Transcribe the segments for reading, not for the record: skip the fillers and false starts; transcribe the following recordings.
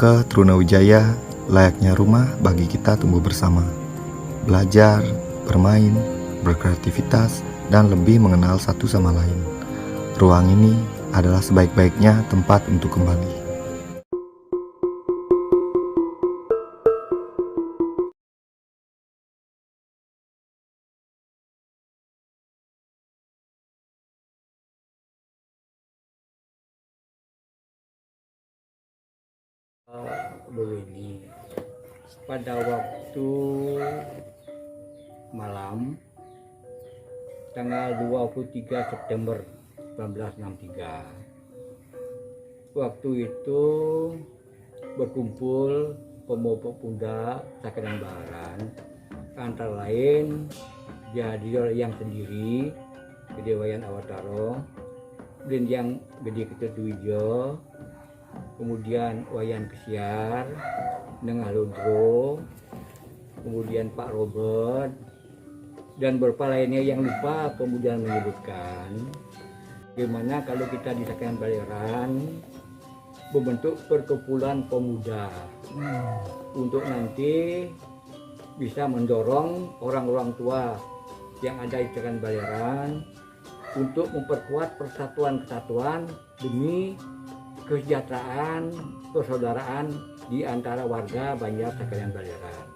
ke Trunawijaya layaknya rumah bagi kita tumbuh bersama, belajar, bermain, berkreativitas, dan lebih mengenal satu sama lain. Ruang ini adalah sebaik-baiknya tempat untuk kembali. Begini, pada waktu malam tanggal 23 September 1963, waktu itu berkumpul pemuda Sakadan Baharan, antara lain jadi yang sendiri Gede Wayan Awataro, dan yang Gede Ketutwijo, kemudian Wayan Kesiar, Nengah Ludro, kemudian Pak Robert, dan beberapa lainnya yang lupa kemudian menyebutkan bagaimana kalau kita di Sakadan Baharan membentuk perkumpulan pemuda untuk nanti bisa mendorong orang-orang tua yang ada di Sakadan Baharan untuk memperkuat persatuan-kesatuan demi kesejahteraan persaudaraan di antara warga Banjar Sakadan Baharan.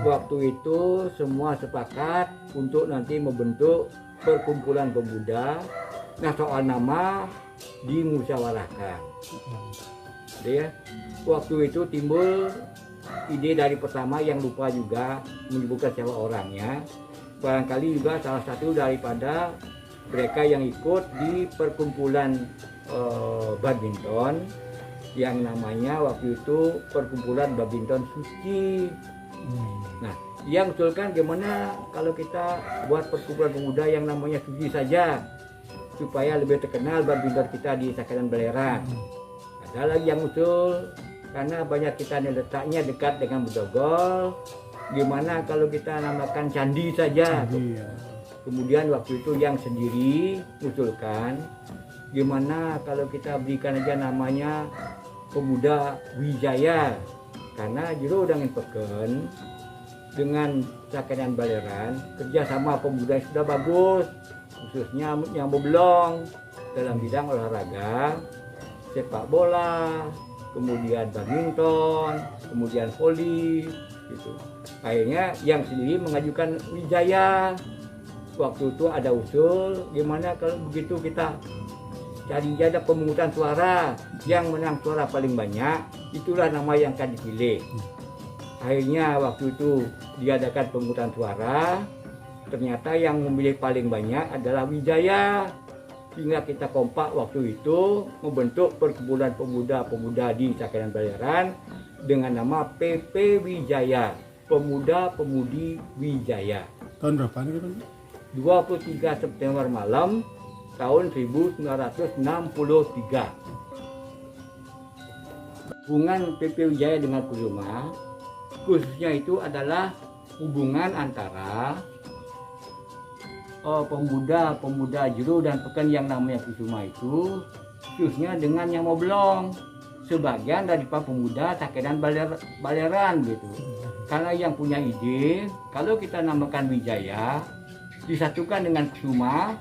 Waktu itu semua sepakat untuk nanti membentuk perkumpulan pemuda. Nah, soal nama dimusyawarahkan. Ya, waktu itu timbul ide dari pertama yang lupa juga menyebutkan siapa orangnya. Barangkali juga salah satu daripada mereka yang ikut di perkumpulan badminton yang namanya waktu itu perkumpulan badminton Suci. Nah, yang usulkan gimana kalau kita buat perkumpulan pemuda yang namanya Suci saja supaya lebih terkenal badminton kita di Sakadan Baharan. Ada lagi yang usul karena banyak kita letaknya dekat dengan Bedogol, gimana kalau kita namakan Candi saja. Candi, ya. Kemudian waktu itu yang sendiri usulkan gimana kalau kita berikan aja namanya Pemuda Wijaya, karena jero dengan peken dengan Sakadan Baharan kerjasama pemuda yang sudah bagus, khususnya yang belum dalam bidang olahraga, sepak bola, kemudian badminton, kemudian voli, gitu. Akhirnya yang sendiri mengajukan Wijaya. Waktu itu ada usul gimana kalau begitu kita cari jada pemungutan suara, yang menang suara paling banyak itulah nama yang akan dipilih. Akhirnya waktu itu diadakan pemungutan suara, ternyata yang memilih paling banyak adalah Wijaya, sehingga kita kompak waktu itu membentuk perkumpulan pemuda-pemuda di Sakadan Baharan dengan nama PP Wijaya, Pemuda-Pemudi Wijaya. Tahun berapa nih Pak? 23 September malam tahun 1963. Hubungan PP Wijaya dengan Kusuma khususnya itu adalah hubungan antara pemuda Jero dan Peken yang namanya Kusuma itu khususnya dengan yang Moblong, sebagian dari pemuda Sakadan Baharan gitu. Karena yang punya ide kalau kita namakan Wijaya disatukan dengan Kusuma,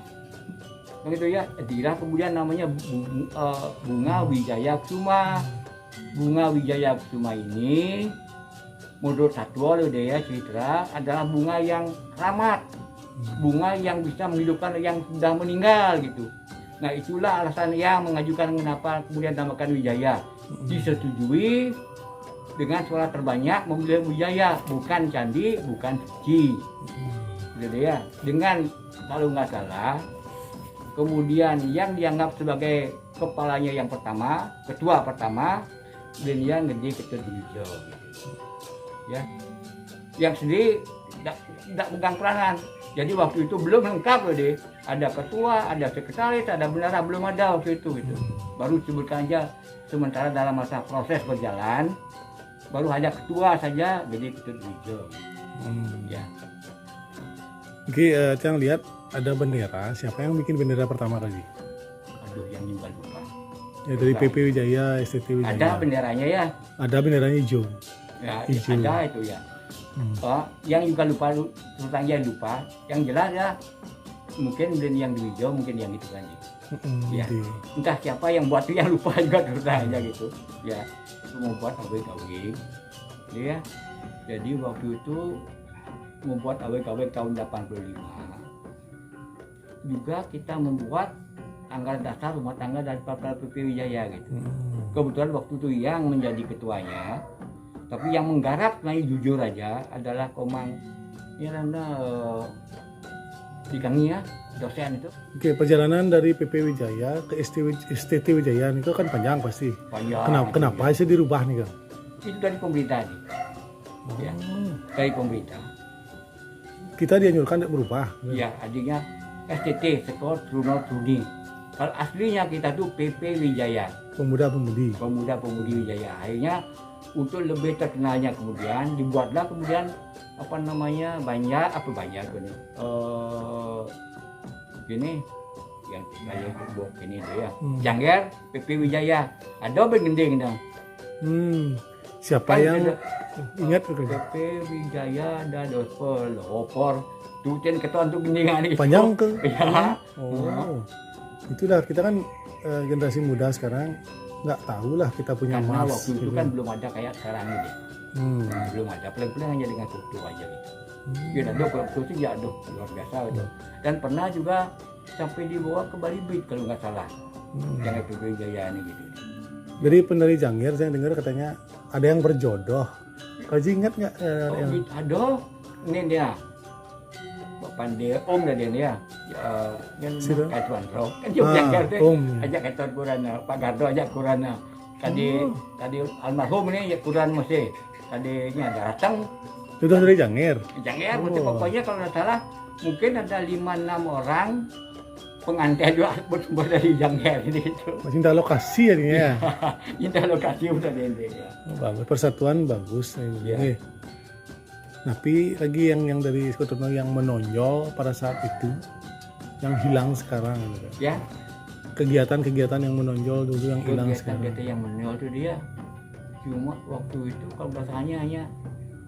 begitu ya, jadilah kemudian namanya Bunga Wijaya Kusuma. Bunga Wijaya Kusuma ini menurut Satwa Lodaya Citra adalah bunga yang keramat, bunga yang bisa menghidupkan yang sudah meninggal gitu. Nah, itulah alasan yang mengajukan kenapa kemudian namakan Wijaya. Disetujui dengan suara terbanyak memilih Wijaya, bukan Candi, bukan Suci. Gitu ya. Dengan kalau nggak salah, kemudian yang dianggap sebagai kepalanya yang pertama, ketua pertama, dan yang Gede Ketutwijo. Gitu. Ya, yang sendiri tidak pegang peranan. Jadi waktu itu belum lengkap loh deh. Ada ketua, ada sekretaris, ada bendahara, belum ada waktu itu gitu. Baru sebutkan aja sementara dalam masa proses berjalan, baru hanya ketua saja Gede Ketutwijo. Ya. Oke, Cang lihat ada bendera. Siapa yang bikin bendera pertama kali? Aduh, yang juga lupa. Ya dari PP Wijaya, STT Wijaya. Ada benderanya ya. Ada benderanya hijau. Ya, Hijau. ada itu ya. Yang juga lupa, terus yang lupa, yang jelas ya mungkin yang di hijau, mungkin yang itu kan. Ya. Jadi, Entah siapa yang buat itu yang lupa juga terus aja gitu. Ya, itu membuat AWKW. Ya. Jadi waktu itu membuat AWKW tahun 85. Juga kita membuat anggaran dasar rumah tangga dari Papua PP Wijaya gitu. Kebetulan waktu itu yang menjadi ketuanya, tapi yang menggarap, nah jujur aja adalah Komang ini Dikangi ya, dosen itu. Oke, perjalanan dari PP Wijaya ke STT Wijaya itu kan panjang pasti. Panjang. Kenapa sih dirubah nih kan? Itu dari pemerintah nih. Ya, dari pemerintah. Kita dianjurkan untuk berubah. Ya, adanya STT, Sekolah Truno Truni. Kalau aslinya kita tuh PP Wijaya, Pemuda-pemudi. Pemuda-pemudi Wijaya. Akhirnya untuk lebih terkenalnya kemudian dibuatlah kemudian apa namanya banyak ini gini yang saya buat ini tuh ya. Jangger PP Wijaya. Ada bengending dong. Siapa Kan yang ada ingat tuh kan? PP Wijaya dan opor tuh ten ketuan tuh gendingan itu. Panjang ke? Ya. Oh. Itulah kita kan generasi muda sekarang nggak tahu lah kita punya Karena emas. waktu itu gitu. kan belum ada kayak sekarang ini. Belum ada, pelan-pelan hanya dengan foto aja gitu. Ya ada foto itu ya aduh luar biasa gitu. Dan pernah juga sampai dibawa ke Bali Beat kalau nggak salah. Yang PP Wijaya ini gitu. Dari penari Jangir saya dengar katanya ada yang berjodoh. Kau ingat nggak? Oh, gitu. Aduh, ini dia. Bapak dia, Om dah dia ya. Yang Siapa? katuan bro. Kan dia Jangir deh. Om. Ajak katuan kurana, Pak Gardo ajak kurana. Tadi almarhum ini ya kuran masih. Tadinya datang. Sudah dari Jangir. Jangir, pokoknya kalau nggak salah mungkin ada 5-6 orang pengantin juga bersumber dari Jangir ini itu. Cinta lokasi ya ya. Cinta lokasi udah dende ya. Bagus, persatuan bagus. Iya. Nih. Tapi lagi yang dari Skotono yang menonjol pada saat itu, yang hilang sekarang gitu. Ya, Kegiatan-kegiatan yang menonjol dulu yang hilang sekarang. kegiatan yang menol itu dia. Cuma waktu itu kalau bahasanya hanya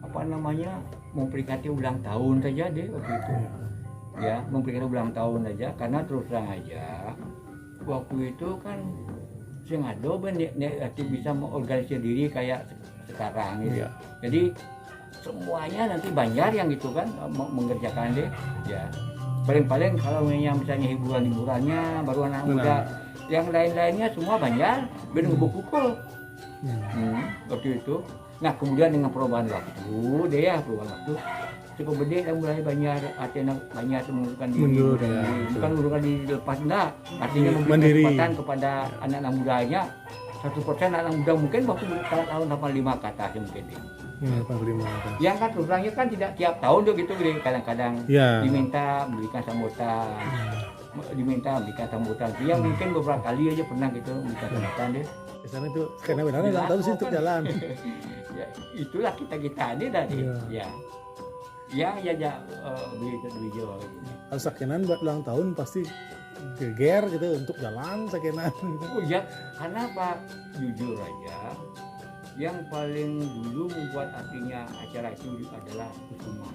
apa namanya memperingati ulang tahun saja deh waktu itu. Ya, memperingati ulang tahun saja karena terus terang aja waktu itu kan sing ada bisa mengorganisir diri kayak sekarang gitu. Iya. Jadi semuanya nanti Banjar yang gitu kan mengerjakan deh ya. Paling-paling kalau misalnya hiburannya baru anak muda, yang lain-lainnya semua Banjar ben ngebukul. Waktu itu. Nah kemudian dengan perubahan waktu deh ya, perubahan waktu cukup gede dan mulai banyak artinya banyak mengundurkan diri, Mundur, ya, bukan mengundurkan diri lepas enggak, artinya memberi Mandiri. kesempatan kepada anak-anak mudanya. 1% anak muda mungkin waktu tahun 85 ke atas mungkin dia. 85. Yang kan terusnya kan tidak tiap tahun tuh gitu, kadang-kadang Ya. diminta berikan sambutan, Dia mungkin beberapa kali aja pernah gitu memberikan sambutan deh. Di sana itu karena benar nggak tahu sih untuk jalan. Ya, itulah kita ini tadi. Iya. Ya begitu gitu. Kalau sakenan buat ulang tahun pasti geger gitu untuk jalan sakenan. Oh ya, karena Pak jujur aja, yang paling dulu membuat artinya acara itu adalah Kusuma.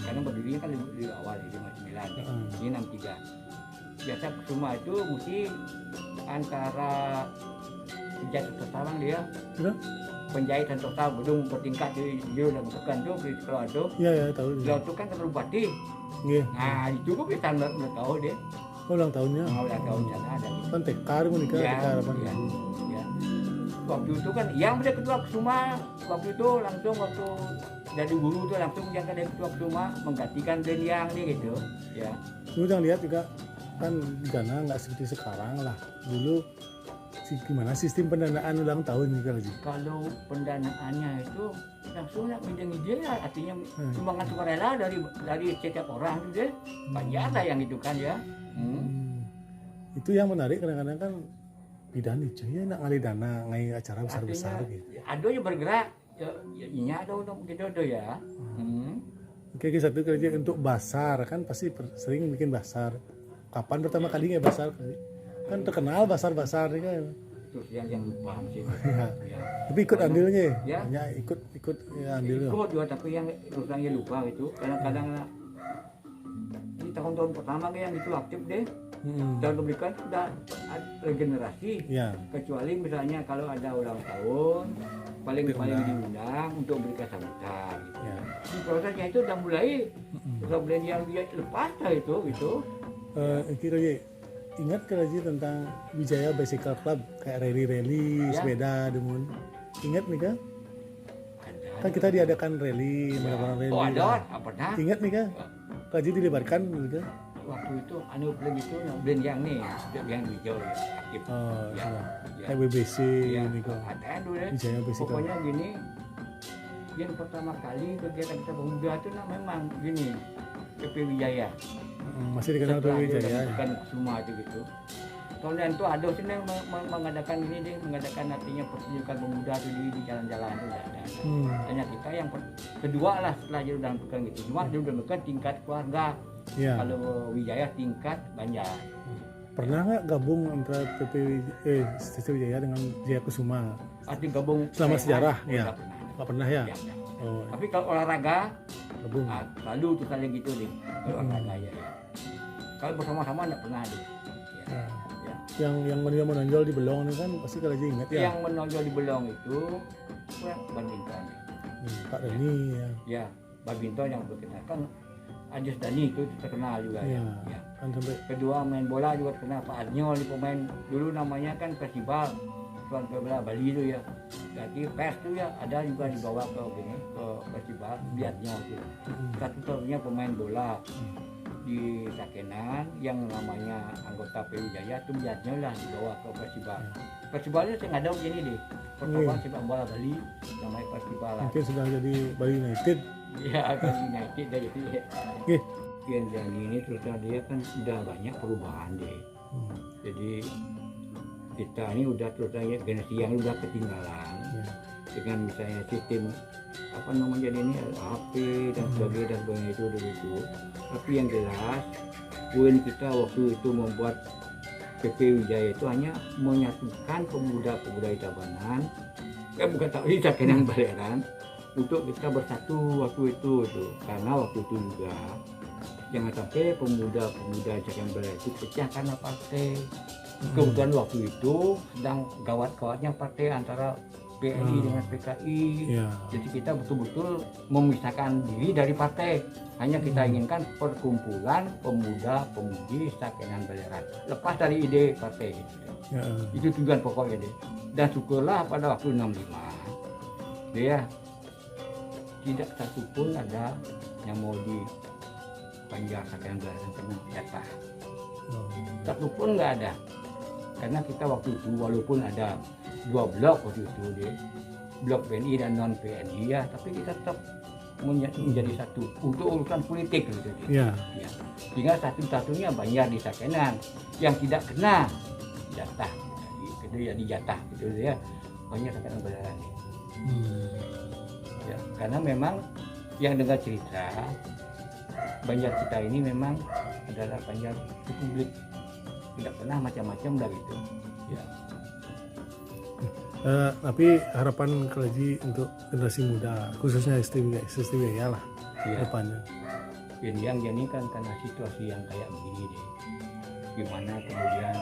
Karena berdirinya kan di awal di 59, ini 63. Biasa Kusuma itu mesti antara penjahit tersalang dia. Penjahit dan total gedung bertingkat di dan bukan tuh di sekolah tuh. Iya tahu. Lalu itu kan ketemu bupati. Nggih. Nah itu kok kita nggak tahu deh. Ulang tahunnya. Ulang tahun sana ada. Kan TK menikah Ya, TK harapan. ya. Waktu itu kan yang udah ketua Kusuma waktu itu langsung waktu dari guru tuh langsung yang dari ketua Kusuma menggantikan yang dia gitu ya. Dulu yang lihat juga kan di sana nggak seperti sekarang lah. Dulu gimana sistem pendanaan ulang tahun juga lagi? Kalau pendanaannya itu langsung nak ide ya, artinya sumbangan sukarela dari setiap orang itu deh banyak lah yang itu kan ya. Itu yang menarik kadang-kadang kan bidan itu ya nak ngali dana ngai acara besar-besar Artinya, gitu. Ada yang bergerak ya ini ada untuk gitu tuh ya. Oke, satu kerja untuk basar kan pasti sering bikin basar. Kapan pertama kalinya basar? Kan terkenal basar-basar nih kan. Terus yang lupa sih. Ya. Ya. Tapi ikut andilnya. Ya. Hanya ikut ya, andilnya. Ikut juga, tapi yang terusnya lupa itu. Kadang-kadang di tahun-tahun pertama yang itu aktif deh. Dan memberikan sudah regenerasi. Ya. Kecuali misalnya kalau ada ulang tahun, paling Diundang. diundang untuk berikan sambutan. Gitu. Ya. Di prosesnya itu udah mulai, yang dia lepas lah itu gitu. Kira ingat lagi tentang Wijaya Bicycle Club kayak rally Ya. sepeda demun. Ingat nih kan? Ada. Kan kita diadakan rally, melakukan rally. Oh ada, apa dah? Ingat nih kan? Kaji dilibatkan gitu. Waktu itu blend itu blend yang nih, yang hijau ya, aktif. Oh, Ya. sudah. Ya. Kayak BBC Ya, ini kok. ada dulu ya. Wijaya Bicycle. Pokoknya gini, yang pertama kali kegiatan kita pemuda itu memang gini, PP Wijaya. Masih dikenal tuh Wijaya. Bukan semua itu gitu. Tahun itu ada sini mengadakan ini deh, mengadakan artinya pertunjukan pemuda itu di jalan-jalan itu ada. Hanya kita yang kedua lah setelah jadi udah bukan gitu. Cuma dia udah bukan tingkat keluarga. Ya. Kalau Wijaya tingkat Banjar. Pernah nggak gabung antara Sisi Wijaya dengan Jaya Kusuma? Arti gabung Selama sejarah, oh, ya. nggak pernah. Nggak pernah ya? Ya, ya. Oh, Tapi kalau olahraga gabung. selalu tuh saling gitu deh. Kalau olahraga ya. Kalau bersama-sama nggak pernah deh. Ya. Ya. Ya. Yang menonjol di Belong ini kan pasti kalau aja ingat ya. Yang menonjol di Belong itu badminton. Pak Dani ya. Ya, badminton yang terkenal kan Anjas Dani itu terkenal juga ya. Ya. Ya. Kan sampai Kedua main bola juga terkenal Pak Arnyol di pemain dulu namanya kan festival tuan bola Bali itu ya. Jadi pers itu ya ada juga dibawa ke gini ke festival Biatnya itu. Satu-satunya pemain bola di Sakenan yang namanya anggota PU Jaya itu Biatnya lah dibawa ke festival. Festivalnya saya nggak tahu gini deh. Pertemuan sepak bola Bali namanya festival lah. mungkin sudah jadi Bali United. Ya akan United dari itu ya. Oke. Yang ini terusnya dia kan udah banyak perubahan deh. Jadi kita ini udah terusnya generasi yang udah ketinggalan Ya. dengan misalnya sistem apa namanya ini HP dan sebagainya itu dari itu. Tapi yang jelas poin kita waktu itu membuat PP Wijaya itu hanya menyatukan pemuda-pemuda Tabanan, bukan tahu ini Sakenan Balerang untuk kita bersatu waktu itu tuh. Karena waktu itu juga jangan sampai pemuda-pemuda Sakenan Balerang itu pecah karena partai. Kemudian waktu itu sedang gawat-gawatnya partai antara PNI dengan PKI. Ya. Jadi kita betul-betul memisahkan diri dari partai. Hanya kita inginkan perkumpulan pemuda-pemudi Sakenan Balerang. Lepas dari ide partai. Ya. Itu tujuan pokoknya deh. Dan syukurlah pada waktu 65 dia tidak satu pun ada yang mau di Banjar Sakenan Balerang kena jatah. Satu pun nggak ada. Karena kita waktu itu walaupun ada 2 blok waktu itu deh, blok PNI dan non PNI ya, tapi kita tetap menjadi satu untuk urusan politik gitu. Ya. Ya. Sehingga satu-satunya Banjar di Sakenan yang tidak kena jatah, itu ya di jatah gitu ya, Banjar Sakenan Balerang. Ya, karena memang yang dengar cerita Banjar kita ini memang adalah Banjar Republik, tidak pernah macam-macam dah gitu. Ya. Tapi harapan Kelaji untuk generasi muda khususnya ST Wijaya lah Ya. depannya. Yang ini kan karena situasi yang kayak begini deh, gimana kemudian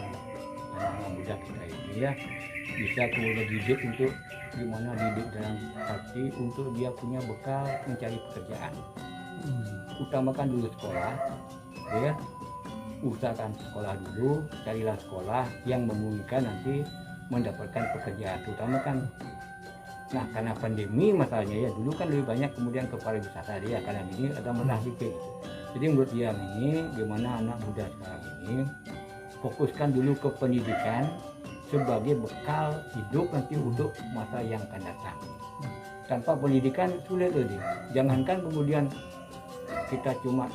anak-anak muda kita itu ya bisa kemudian didik untuk gimana didik dalam hati untuk dia punya bekal mencari pekerjaan. Utamakan dulu sekolah, ya usahakan sekolah dulu, carilah sekolah yang memungkinkan nanti mendapatkan pekerjaan. Terutama kan, nah karena pandemi masalahnya ya dulu kan lebih banyak kemudian ke pariwisata dia, karena ini ada masalah dikit. Jadi menurut dia ini gimana anak muda sekarang ini fokuskan dulu ke pendidikan sebagai bekal hidup nanti untuk masa yang akan datang. Tanpa pendidikan sulit loh dia. Jangankan kemudian kita cuma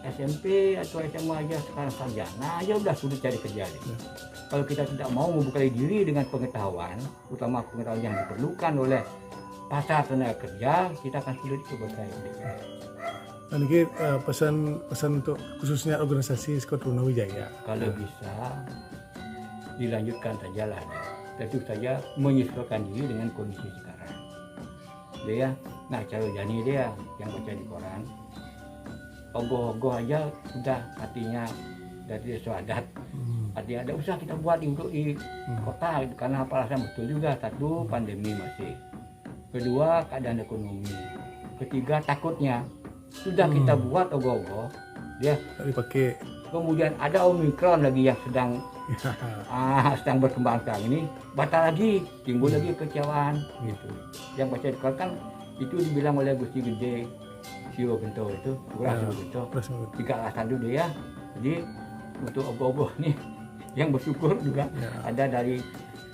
SMP atau SMA aja sekarang sarjana aja udah sulit cari kerja. Kalau kita tidak mau membuka diri dengan pengetahuan, utama pengetahuan yang diperlukan oleh pasar tenaga kerja, kita akan sulit untuk bersaing. Dan ini pesan untuk khususnya organisasi Skotuna Wijaya. Kalau bisa dilanjutkan sajalah. Tentu saja menyesuaikan diri dengan kondisi sekarang. Dia nah cara jani dia yang baca di koran, ogoh-ogoh aja sudah artinya dari desa adat. Artinya ada usaha kita buat untuk di kota karena alasan betul juga. Satu, pandemi masih. Kedua, keadaan ekonomi. Ketiga, takutnya sudah kita buat ogoh-ogoh dia Tak dipakai. kemudian ada Omikron lagi yang sedang berkembang sekarang ini, batal lagi, timbul lagi kekecewaan gitu. Yang baca di Quran kan itu dibilang oleh Gusti Gede Siwo Gento itu, Kurang Siwo Gento. Tiga alasan dulu ya. Jadi untuk ogoh-ogoh nih yang bersyukur juga ada dari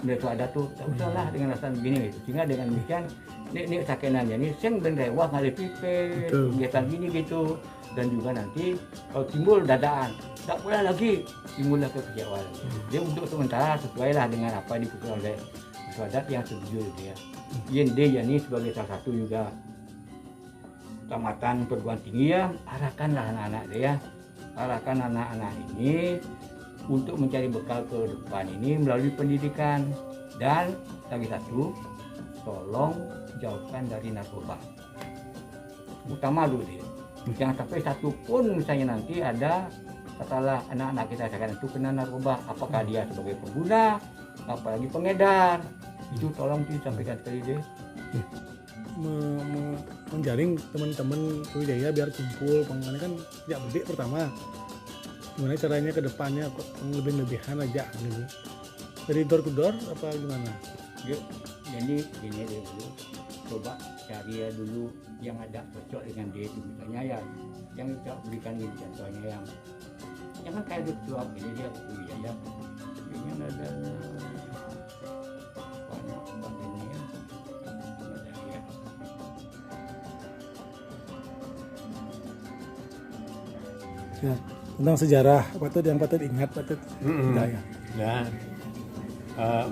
mereka ada tuh, tak usahlah dengan alasan begini gitu. Sehingga dengan demikian ini sakenannya ini seng dan rewah ngalih pipe, kegiatan gini gitu. Dan juga nanti kalau timbul dadaan, tak boleh lagi timbullah kekecewaan. Dia untuk sementara sesuailah dengan apa yang diputuskan oleh adat yang setuju dia. Yende ini sebagai salah satu juga tamatan perguruan tinggi ya, arahkanlah anak-anak dia, arahkan anak-anak ini untuk mencari bekal ke depan ini melalui pendidikan. Dan lagi satu, tolong jauhkan dari narkoba. Utama dulu dia. Jangan sampai satu pun misalnya nanti ada katalah anak-anak kita sekarang itu kena narkoba, apakah dia sebagai pengguna, apalagi pengedar, itu tolong disampaikan sekali deh. Menjaring teman-teman Wijaya biar kumpul, pengennya kan sejak bedik pertama. Gimana caranya ke depannya kok lebih-lebihan aja gitu. Dari door to door apa gimana? Yuk, jadi gini dulu, coba cari ya dulu yang ada cocok dengan dia itu, misalnya ya yang kita berikan ini contohnya yang jangan kayak suap ini dia ya ini ada banyak ini ya ada ya. Ya, tentang sejarah patut yang patut ingat patut Wijaya. Ya,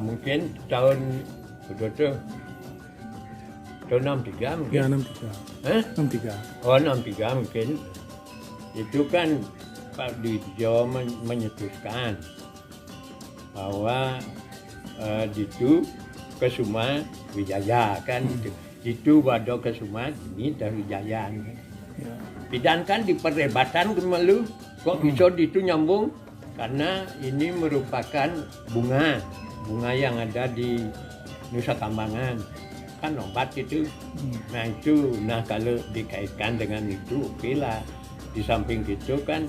mungkin tahun betul tahun 63 mungkin. Ya 63. 63. Oh 63 mungkin. Itu kan Pak Dwijo menyetuskan bahwa itu Kesuma Wijaya kan itu Wado Kesuma ini dari Wijaya. Ya. Pidan kan di perdebatan kemalu kok bisa itu nyambung karena ini merupakan bunga yang ada di Nusa Kambangan kan obat itu. Nah kalau dikaitkan dengan itu oke lah. Di samping itu kan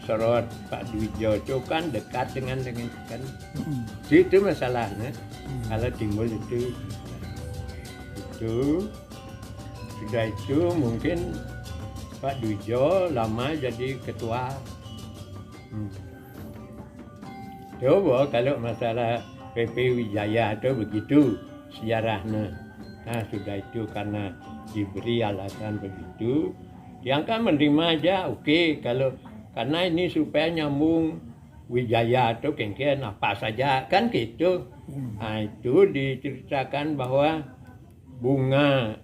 sorot Pak Dwijo itu kan dekat dengan kan itu masalahnya. Kalau timbul itu sudah itu mungkin Pak Dwijo lama jadi ketua. Coba kalau masalah PP Wijaya itu begitu sejarahnya. Nah sudah itu karena diberi alasan begitu, yang kan menerima aja oke. Kalau karena ini supaya nyambung Wijaya itu kengken apa saja kan gitu. Nah itu diceritakan bahwa bunga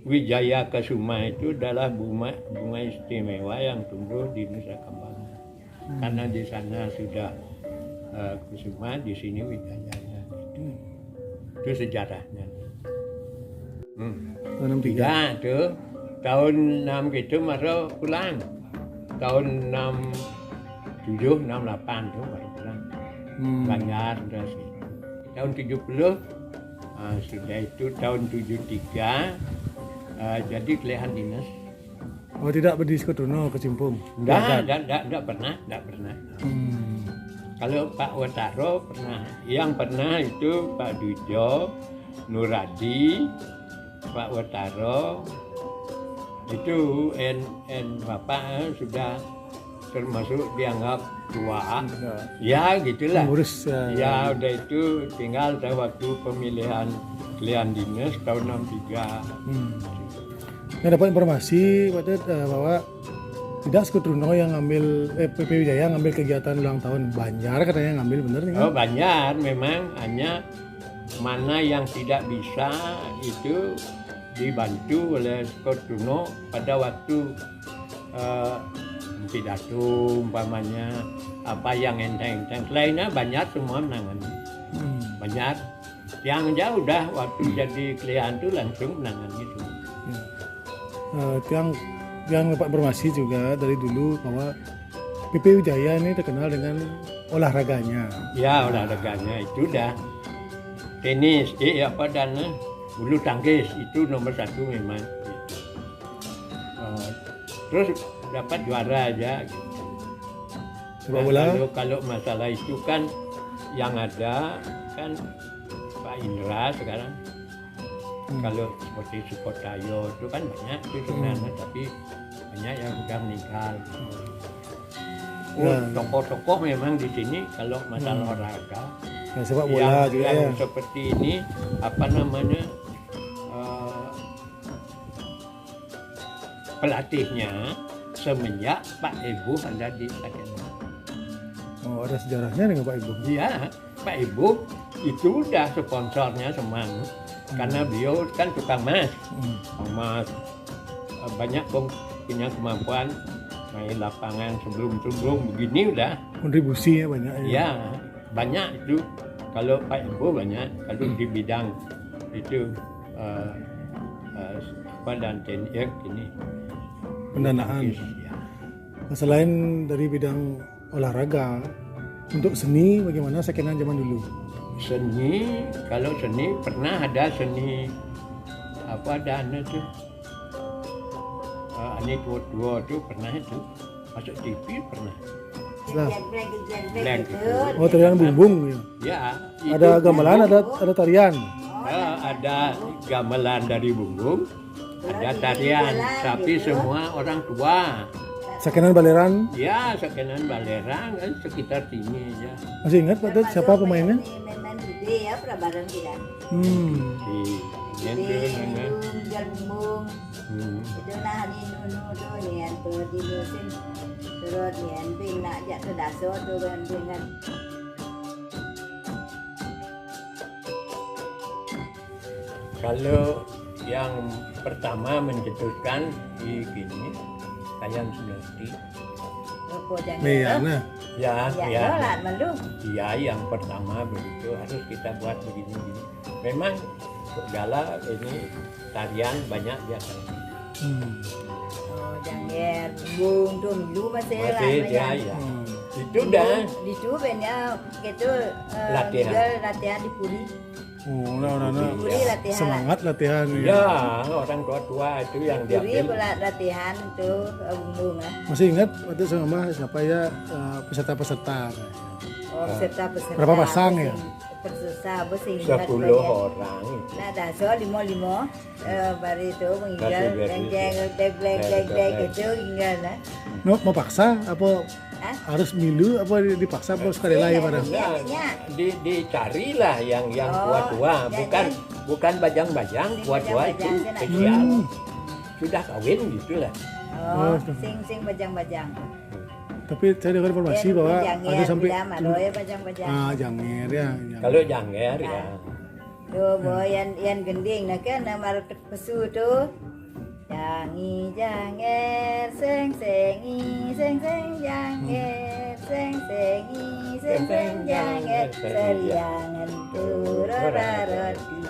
Wijaya Kesuma itu adalah bunga istimewa yang tumbuh di Nusa Kambangan. Karena di sana sudah Kesuma, di sini Wijayanya. Itu sejarahnya. Tahun 63. Ya, tuh tahun 6 gitu baru pulang. Tahun 67, 68 tuh baru pulang. Banjar udah sih. Tahun 70 sudah itu tahun 73 jadi kelihatan dinas. Oh tidak berdiskutono ke Cimpung? Enggak pernah. Kalau Pak Wataro pernah. Yang pernah itu Pak Dwijo, Nuradi, Pak Wataro, itu Bapak sudah termasuk dianggap tua. Ya gitulah. Ngurus Ya udah itu tinggal waktu pemilihan klien dinas tahun 63. Saya dapat informasi bahwa tidak Skutrono yang ngambil PP Wijaya ngambil kegiatan ulang tahun Banjar katanya ngambil bener nih kan? Oh Banjar memang hanya mana yang tidak bisa itu dibantu oleh Skutrono pada waktu pidato umpamanya apa yang enteng-enteng. Selainnya banyak semua menangani. Banyak yang jauh dah waktu jadi klien tuh langsung menangani semua. Tiang dapat informasi juga dari dulu bahwa PP Wijaya ini terkenal dengan olahraganya. Ya olahraganya itu dah tenis, bulu tangkis itu nomor 1 memang. Gitu. Terus dapat juara aja. Gitu. Sepak bola? Kalau masalah itu kan yang ada kan Pak Indra sekarang. Kalau seperti Sukotayo itu kan banyak itu sebenarnya, tapi banyak yang sudah meninggal. Tokoh-tokoh memang di sini kalau masalah olahraga. Nah, sepak bola juga ya. Yang seperti ini apa namanya pelatihnya semenjak Pak Ibu ada di Sakenan. Oh, ada sejarahnya dengan Pak Ibu. Iya, Pak Ibu itu udah sponsornya Semang. Karena beliau kan tukang mas, emas banyak punya kemampuan main lapangan sebelum begini udah. Kontribusinya banyak ya. Ya banyak itu. Kalau Pak Ibu banyak, kalau di bidang itu dan TNI ini Pendanaan. Ya. Nah, selain dari bidang olahraga, untuk seni bagaimana Sakenan zaman dulu? Seni, kalau seni pernah ada seni apa ada tuh ini tua tuh pernah itu masuk TV pernah. Nah. Black itu. Oh, tarian bumbung ya. Ya. Ada gamelan, ada tarian. Ada gamelan dari bumbung, ada tarian, tapi semua orang tua. Sakenan Baleran. Ya, Sakenan Baleran kan sekitar sini aja. Masih ingat Pak Dut, siapa pemainnya? Ya, prabaran kita. Di Nyentil dengan Jual bumbung. Itu nah di nunu tu nian pergi lusin. Terus nian pin nak jak ke daso tu dengan kalau yang pertama mencetuskan di sini Kayan Sunesti. Lepo jangan. Meyana. Ya, Ya, lah malu. Iya, yang pertama begitu harus kita buat begini. Memang segala ini tarian banyak biasa. Oh, jangan bumbung tu milu masih lah. Masih dia ya. Itu dah Di tu banyak gitu Latihan. juga latihan di Puri. Oh, nah. Puri latihan. Semangat latihan ya. ya orang tua itu yang Puri diambil. pula latihan tu bumbung ah. Masih ingat Pak Dut sama siapa ya peserta-peserta? Oh, peserta-peserta. Berapa pasang ya? Peserta bersih. 10 orang. Nah, dah so lima baru itu meninggal Kasih biar jeng blek gitu hingga lah. No, mau paksa apa Hah? harus milu apa dipaksa apa sekali lagi pada? Ya. Dicarilah yang Oh, tua-tua, ya, bukan bajang-bajang, tua-tua itu Bajang-bajang, spesial. Sudah kawin gitu lah. Oh, sing bajang-bajang. Tapi saya dengar informasi bahwa ada sampai bajang-bajang. Janger ya. Kalau janger ya. Tuh, boy yang gending nak kan nama pesu tu. Jangi janger seng sengi seng janger seng sengi seng janger seriangan turararoti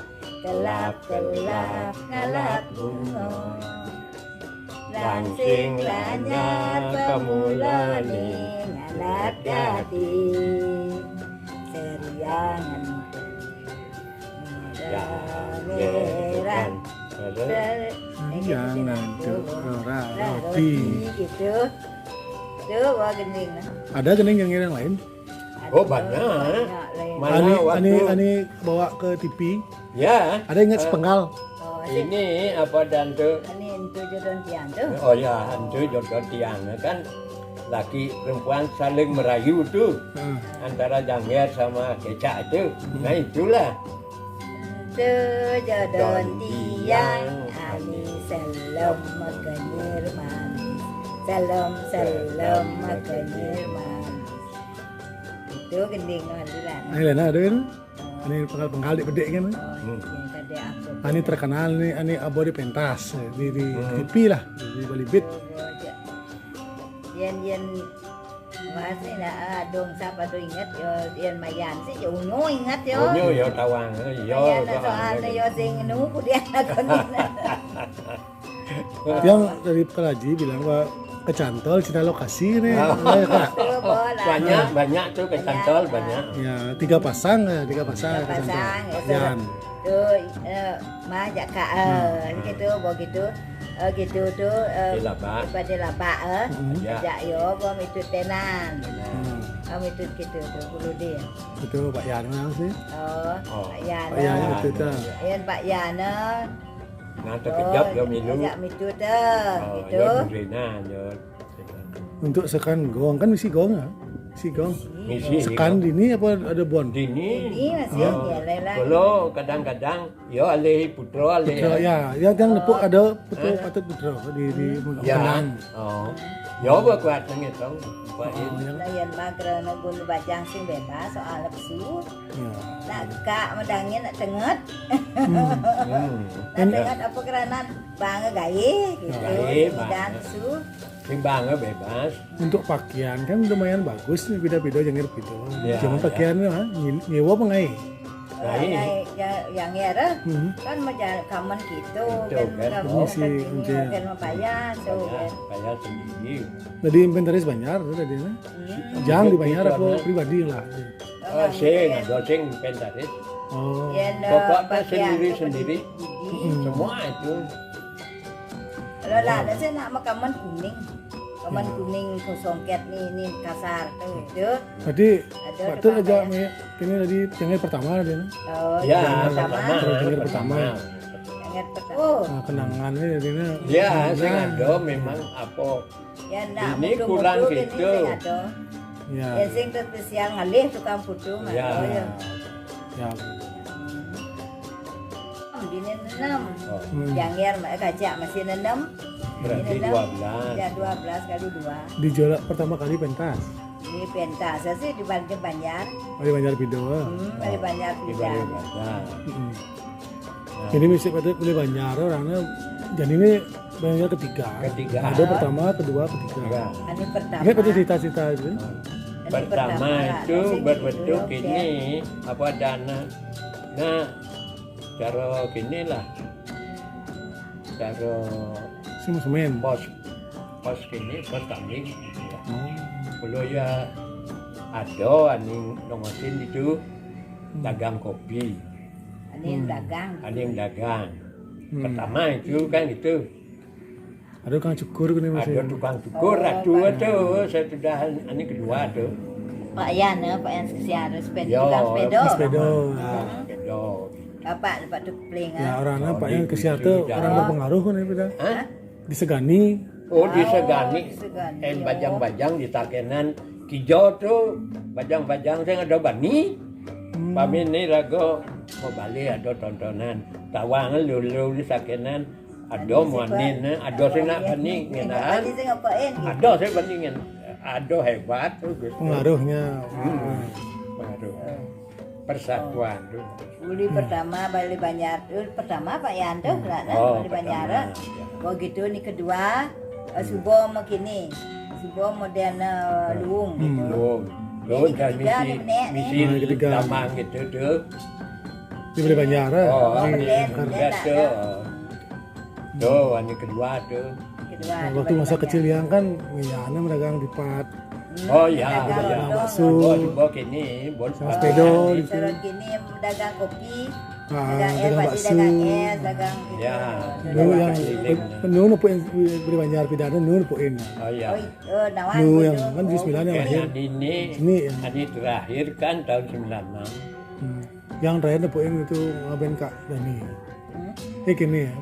kelap ngalap bunga langsing lanyar pemulani anak yatim seriangan Jangeran. Jangan roti. gitu tuh wah gending lah. Ada gening yang lain? Oh banyak. Mana Ani bawa ke TV. Ya. Ada ingat sepenggal? Oh, Ini apa dan tuh? ini itu jodoh tiang tuh. Oh ya, itu jodoh tiang kan laki perempuan saling merayu tuh antara Janger sama Kecak itu. Nah itulah. Tuh jodoh tiang ani selam makanir manis. Selam makanir manis. Itu gending alhamdulillah. Ini Lena ada kan? Ini penggal di bedek kan? Oh, yang tadi aku. Ini terkenal nih, ini abo di pentas di TV lah, di Bali Beat. Yen Masih nak dong siapa tu ingat yo Ian Mayan sih yo unyu ingat yo. Unyu yo tawang yo. Mayan soalnya yo sing nu dia kon. Yang dari Pelaji bilang bahwa kecantol cita lokasi nih, ya, Kak. Banyak tuh kecantol banyak. Ya, 3 pasang ya, 3 pasang Pasang kecantol. Yan. tu majak kak gitu begitu gitu tu Dilabak. pada labak Ya. jak yo bom itu tenan itu gitu tu bulu dia Itu Pak Yan mana sih? oh Pak Yan Pak Yan itu tuh. Yan Pak Yan Nanti kejap yo minum. jak mitu tu gitu Yo Rina yo. Untuk sekan gong kan misi gong ya? Misi gong. Misi. Sekan dini apa ada bon? Dini. ini masih ya lela Kalau kadang-kadang yo alih putro alih. Putra, ya, yang nepuk ada patut putra di Ya. Penang. Oh. Yo buat nang itu. Buat Oh, ini. yang, Layan magra na gun bajang sing bebas soal pesu ya. nak kak medangin nak tenget nak Hmm. tenget apa kerana bang gaye gitu Gaye, bang. dan su Timbangnya bebas. Untuk pakaian kan lumayan bagus nih beda-beda jangir gitu. Ya, Cuma ya. pakaiannya nyewa pengai. Gaye. yang era Hmm. kan macam kaman gitu Itu, kan kan. kamu Ini sih, kan mungkin. kan mapaya so kan Kayak sendiri. Jadi inventaris banyak tadi nah. Jangan dibayar apa pribadi lah. Oh, sing, ada sing inventaris. Oh. Pokoknya sendiri-sendiri. Semua itu. Kalau lah ada saya nak makaman kuning kosongket nih kasar tuh itu Berarti ada patut depan aja saya. ini tadi jangir pertama tadi nah. Oh, Ya, yang pertama. Jangir pertama. Yang pertama. Oh, Nah, kenangannya tadi nah. Ya, sing ada memang apa. ya nak Ini mudu-mudu kurang gini gitu. sing ada. Ya. Ya sing terus siang ngalih tukang putu mah. Ya. Oh, ya. Ya. Dini 6. Oh, Yang yer kajak masih 6. berarti 12. Ya 12 kali 2. Dijual pertama kali pentas. Ini pentas sih di Banjar. Di Banjar Pido. Di Banjar Di tidak. balik badan. Jadi mesti patut beli Banjar orangnya. Jadi ini Banjar ketiga. Ketiga. Ada pertama, kedua, ketiga. Ya. Ini pertama. Ingat pada cita-cita itu? Ini Pertama lah. itu Sing berbentuk gitu, ini apa dana. Nah, cara gini lah. Cara Semen. pos gini, pos kambing. Oh. Kalau ya ada aning nongosin itu dagang kopi, Ini dagang. aning dagang. Pertama itu kan itu Ada kang cukur kan masih. ada tukang cukur, ada tuh saya sudah ini kedua tuh. Pak Yan, Pak Yan kesian sepeda Yo, tukang sepeda. Sepeda. Ada. Bapak dapat tukling. Ya orangnya Oh, Pak yang di- kesian di- tuh di- orang berpengaruh kan ya beda. Hah? Disegani. Oh disegani, disegani, yo. bajang-bajang di takenan kijau tuh, bajang-bajang saya ada bani. Kami ini rago mau balik ada tontonan, tawangan lulu di takenan, ada muanin, ada saya nak bani ngenahan, Tadi saya ngapain? ada saya bandingin, ada hebat tuh Gus. Pengaruhnya. Pengaruh. Persatuan tuh. Uli pertama balik Banjar. Pertama Pak Yan tuh kan Oh, balik Banjar. pertama, Begitu ni kedua Subo begini. Subo modern luung gitu. Belum kan ketiga misi ni benek, misi Yang ketiga. tamang gitu tuh. Di beli Banjar. Oh, bener, ini bener, tuh. Tuh, ini kedua tuh. Kedua. Nah, di waktu balik masa Banjar. kecil yang kan Miana medagang di Pat. Oh ya, dagang ya. lontong. bakso. Bos kini, bos Sama sepeda. Di Serut gini dagang kopi. Ah, Dagang es, dagang pasti bakso. dagang es, dagang gitu. Ya. Nu yang nu nupuin beli Banjar pidana nu nupuin. Oh ya. Oh, nawan Nu gitu. yang kan di 9 yang Kan lahir. ini, Ini ya. ini terakhir kan tahun 96. Yang terakhir nupuin itu ngaben Kak Dani. Kini ya.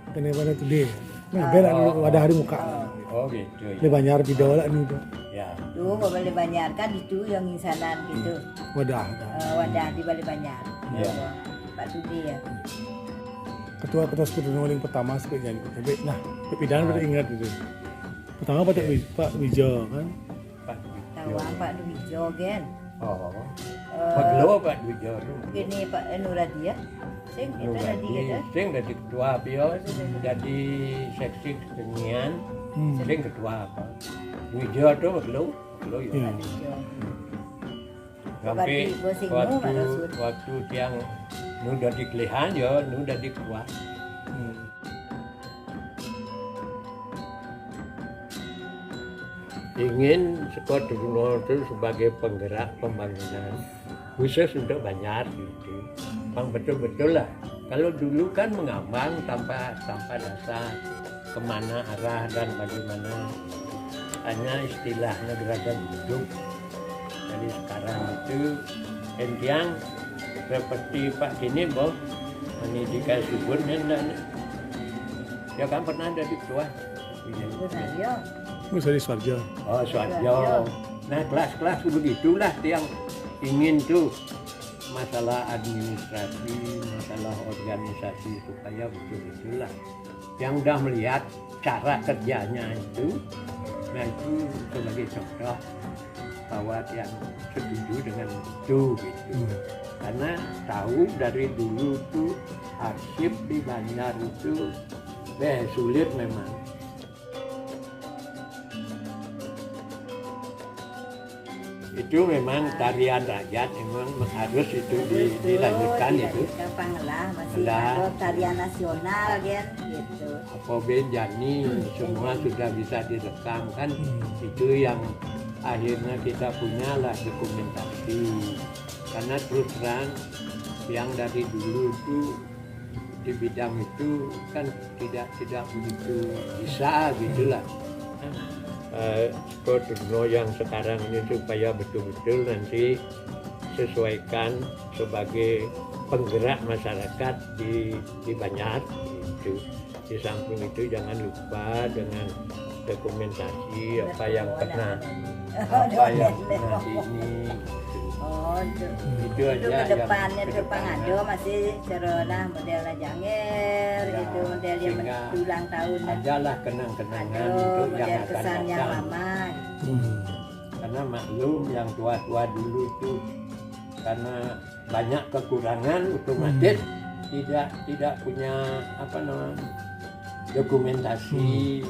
Kini pada tuh dia. Nah, beda wadah hari muka. Oh gitu. Beli Banjar Pido lah nih tuh. Ya. Tuh balik Banjar kan itu yang insanan gitu. Wadah. Wadah di balik Banjar. Ya. Pak Tudi ya. Ketua Sekutu Nuling pertama seperti jadi. Nah, pidana pada ingat itu. Pertama Pak Wijo kan. Pak Wijo. Tawang Pak Dwijo gen. Oh. Pak Lo Pak Wijo tuh. Gini Pak Nuradia. Sing kita tadi gitu. Sing dari ketua bio, jadi seksi kesenian, sing ketua apa? Wijo tuh belum. lo ya. Iya. Sampai Waktu bosing nu, Mas waktu Rasul. waktu yang nu dadi kelihan ya nu dadi kuat. Ingin Sekot Durno itu sebagai penggerak pembangunan khusus untuk Banjar gitu. Bang betul-betul lah. Kalau dulu kan mengambang tanpa dasar kemana arah dan bagaimana. Hanya istilahnya gerakan hidup. Jadi sekarang itu entiang seperti Pak Kini boh ini dikasih subur dan ya kan pernah ada di ketua. Benar, Bisa di Swarjo. Oh, Swarjo. Nah, kelas-kelas begitulah yang ingin tuh masalah administrasi, masalah organisasi supaya betul-betul lah. Yang udah melihat cara kerjanya itu, nah itu sebagai contoh bahwa yang setuju dengan itu gitu. Karena tahu dari dulu tuh arsip di Banjar itu sulit memang. Itu memang tarian rakyat memang harus itu dilanjutkan itu. Gampang lah, masih Lah. ada tarian nasional kan gitu. Apa Benjani semua sudah bisa direkam kan. Itu yang akhirnya kita punya lah dokumentasi. Karena terus terang yang dari dulu itu di bidang itu kan tidak begitu bisa gitulah. Sekot Durno yang sekarang ini supaya betul-betul nanti sesuaikan sebagai penggerak masyarakat di Banjar itu. Di samping itu jangan lupa dengan dokumentasi apa yang pernah ini. Oh, Itu itu aja ke depannya yang ke depan ada masih cerona model janger Ya, gitu, model yang sehingga ulang tahun adalah kenang-kenangan ada untuk yang model akan kesan yang datang. lama. Karena maklum yang tua-tua dulu itu karena banyak kekurangan otomatis tidak punya apa namanya dokumentasi.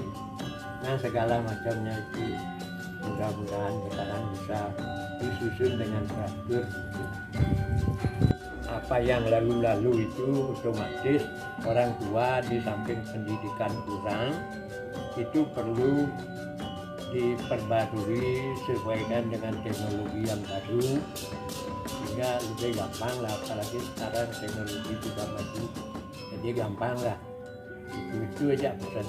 Nah segala macamnya itu mudah-mudahan sekarang bisa disusun dengan teratur. Apa yang lalu-lalu itu otomatis orang tua di samping pendidikan kurang itu perlu diperbarui sesuaikan dengan teknologi yang baru sehingga lebih gampang lah, apalagi sekarang teknologi sudah maju jadi gampang lah itu aja pesan.